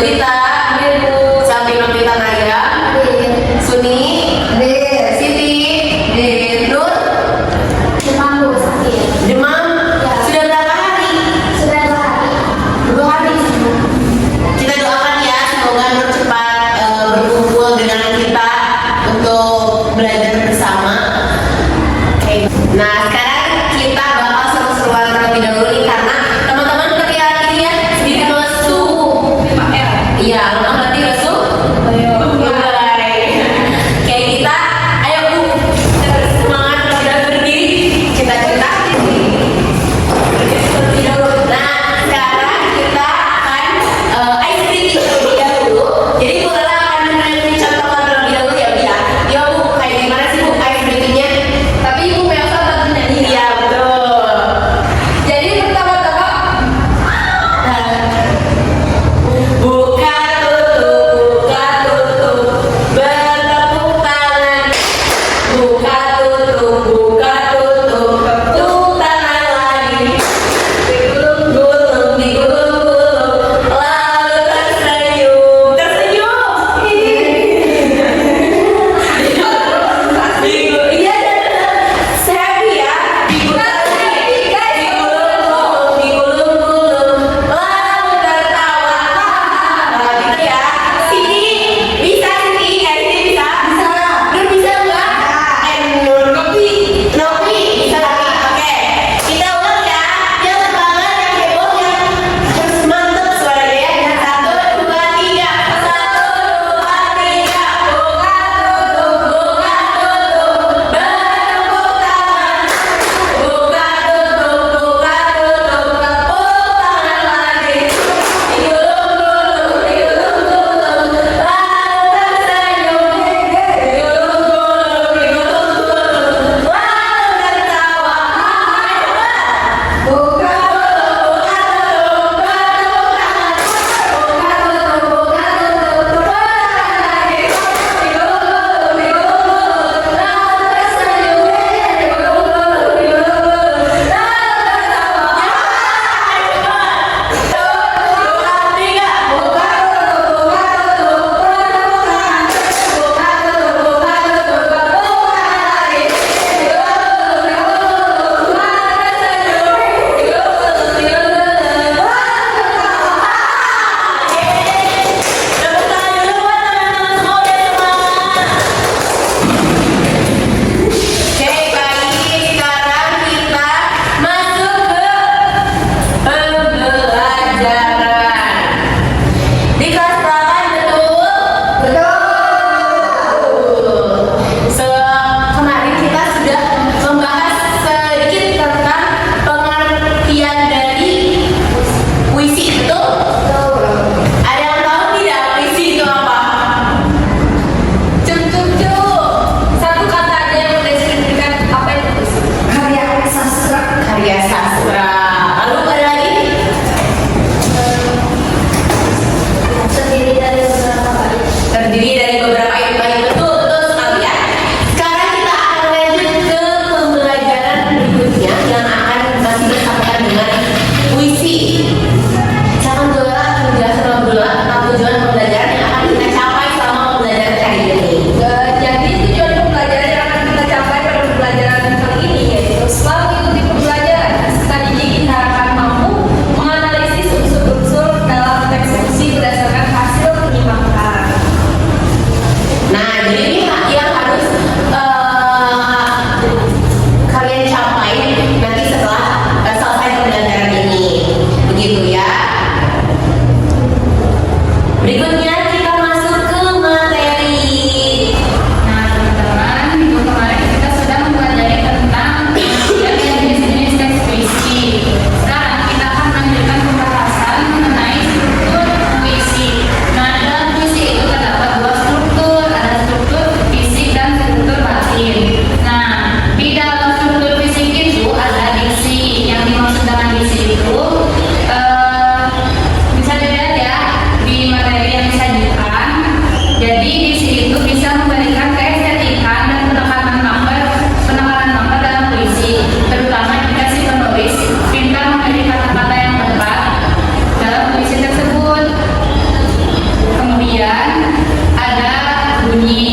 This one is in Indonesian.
Zulita, Sapi Novita Naya, Suni, Siti, Nur, Demam. Sudah berapa hari? 2 hari. Kita doakan ya, semoga Nur cepat berkumpul dengan kita untuk belajar bersama. Oke. Nah, sekarang kita bakal seru-seruan terlebih dahulu nih, karena teman-teman lihat ini ya, sedikit lesu. Iya, berarti lesu. Kayak kita, ayo Bu, kita bersemangat, kita berdiri, kita cerita. Nah, sekarang kita akan ice cream terlebih dahulu. Jadi Bu Lala akan mencontohkan terlebih dahulu ya Bu ya. Ya Bu, kayak gimana sih Bu ice creamnya? Tapi Ibu Melsa bantu nyanyi. Iya betul. Jadi pertama-tama Buka tutup, bertepuk tangan. Buka tutup, tepuk tangan lagi. Digulung-gulung, lalu tersenyum. Iya, happy ya. Digulung-gulung, lalu tertawa. Nah, gitu ya. Sini bisa, Sini bisa. Nur bisa nggak? Nur Nopi bisa lagi. Oke, kita ulang ya. Yang semangat, yang heboh, yang harus mantep suaranya ya. 1, 2, 3. 1, 2, 3. Buka tutup, bertepuk tangan. Buka tutup, tepuk tangan lagi. Digulung-gulung, lalu tersenyum. Digulung-gulung, lalu tertawa. Buka tutup, bertepuk tangan. Buka tutup, tepuk tangan lagi. Digulung-gulung, lalu tersenyum. Digulung-gulung, Oke, baik. Sekarang kita masuk ke pembelajaran. Di kelas berapa kemarin kita sudah membahas sedikit tentang pengertian dari puisi, betul? Ada yang tahu tidak puisi itu apa? satu kata aja yang mendeskripsikan apa itu Karya sastra. Lalu ada lagi? Terdiri dari beberapa bait, betul sekali ya. Sekarang kita akan lanjut ke pembelajaran berikutnya yang akan masih berkaitan dengan puisi. Jangan gelar menjelaskan dulu tentang tujuan pembelajaran yang akan kita capai selama pembelajaran kali ini. Jadi tujuan pembelajaran yang akan kita capai pada pembelajaran kali ini yaitu setelah mengikuti pembelajaran kita didik kita akan mampu menganalisis unsur-unsur dalam teks puisi berdasarkan hasil penyimpanan. Nah, jadi ini yang harus kalian capai nanti setelah selesai pembelajaran ini. Begitu ya. Berikutnya kita masuk ke materi. Nah, teman-teman, minggu kemarin kita sudah mempelajari tentang pengertian dan jenis-jenis teks puisi. Sekarang kita akan melanjutkan pembahasan mengenai struktur puisi. Nah, dalam puisi itu terdapat 2 struktur, ada struktur fisik dan struktur batin. Nah, di dalam struktur fisik itu ada diksi. Yang dimaksud dengan diksi itu bisa dilihat ya di materi yang bisa bunyi.